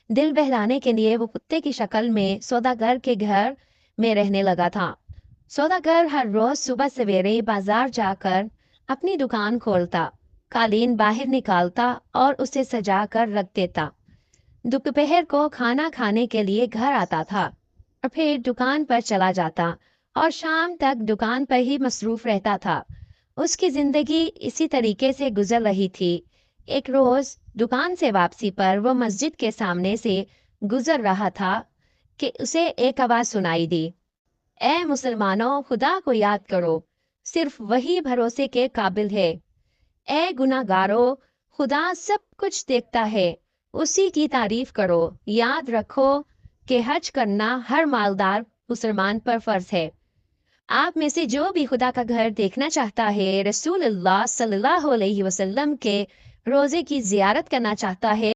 दिल बहलाने के लिए वो कुत्ते की शक्ल में सौदागर के घर में रहने लगा था। सौदागर हर रोज सुबह सवेरे बाजार जाकर अपनी दुकान खोलता, कालीन बाहर निकालता और उसे सजा कर रख देता। दोपहर को खाना खाने के लिए घर आता था और फिर दुकान पर चला जाता और शाम तक दुकान पर ही मसरूफ रहता था। उसकी जिंदगी इसी तरीके से गुजर रही थी। एक रोज दुकान से वापसी पर वो मस्जिद के सामने से गुजर रहा था कि उसे एक आवाज सुनाई दी। ए मुसलमानों, खुदा को याद करो, सिर्फ वही भरोसे के काबिल है। ए गुनाहगारो, खुदा सब कुछ देखता है, उसी की तारीफ करो। याद रखो कि हज करना हर मालदार मुसलमान पर फर्ज है। आप में से जो भी खुदा का घर देखना चाहता है, रसूलुल्लाह सल्लल्लाहु अलैहि वसल्लम के रोजे की जियारत करना चाहता है,